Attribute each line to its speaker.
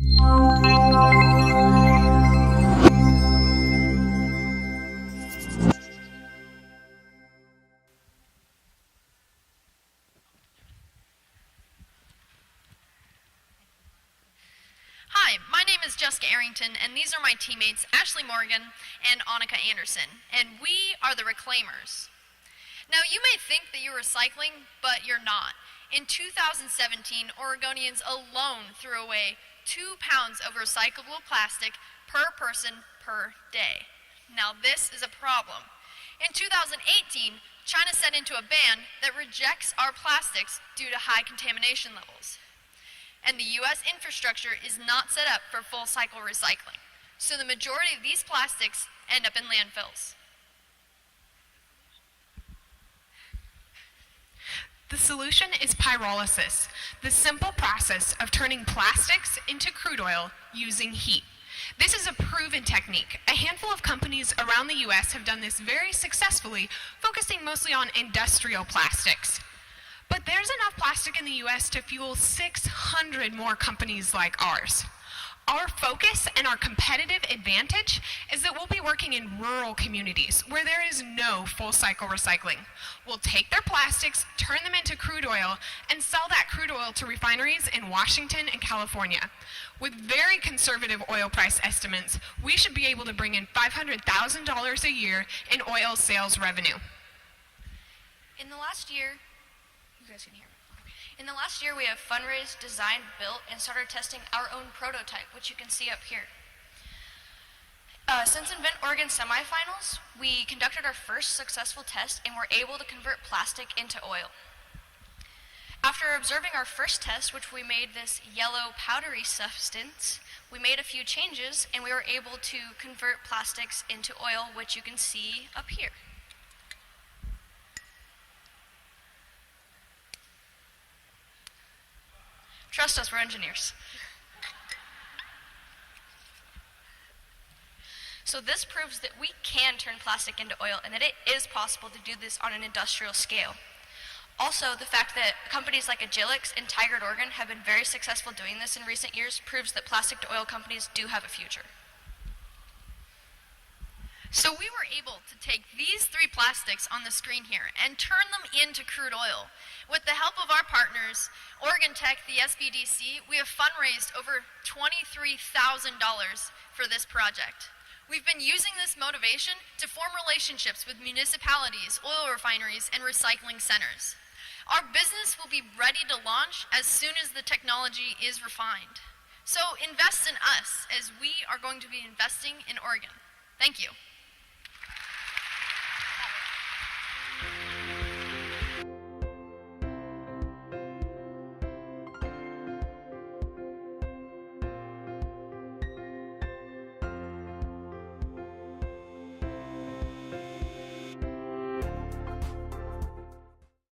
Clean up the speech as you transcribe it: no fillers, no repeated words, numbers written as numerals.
Speaker 1: Hi, my name is Jessica Arrington, and these are my teammates Ashley Morgan and Annika Anderson, and we are the Reclaimers. Now, you may think that you're recycling, but you're not. In 2017, Oregonians alone threw away 2 pounds of recyclable plastic per person per day. Now, this is a problem. In 2018, China set into a ban that rejects our plastics due to high contamination levels. And the U.S. infrastructure is not set up for full cycle recycling. So the majority of these plastics end up in landfills.
Speaker 2: The solution is pyrolysis, the simple process of turning plastics into crude oil using heat. This is a proven technique. A handful of companies around the U.S. have done this very successfully, focusing mostly on industrial plastics. But there's enough plastic in the U.S. to fuel 600 more companies like ours. Our focus and our competitive advantage is that we'll be working in rural communities where there is no full cycle recycling. We'll take their plastics, turn them into crude oil, and sell that crude oil to refineries in Washington and California. With very conservative oil price estimates, we should be able to bring in $500,000 a year in oil sales revenue.
Speaker 3: In the last year, you guys can hear me. In the last year, we have fundraised, designed, built, and started testing our own prototype, which you can see up here. Since Invent Oregon semifinals, we conducted our first successful test and were able to convert plastic into oil. After observing our first test, which we made this yellow powdery substance, we made a few changes and we were able to convert plastics into oil, which you can see up here. Trust us, we're engineers. So this proves that we can turn plastic into oil and that it is possible to do this on an industrial scale. Also, the fact that companies like Agilix and Tigard Oregon have been very successful doing this in recent years proves that plastic to oil companies do have a future.
Speaker 1: So we were able to take these 3 plastics on the screen here and turn them into crude oil. With the help of our partners, Oregon Tech, the SBDC, we have fundraised over $23,000 for this project. We've been using this motivation to form relationships with municipalities, oil refineries, and recycling centers. Our business will be ready to launch as soon as the technology is refined. So invest in us as we are going to be investing in Oregon. Thank you.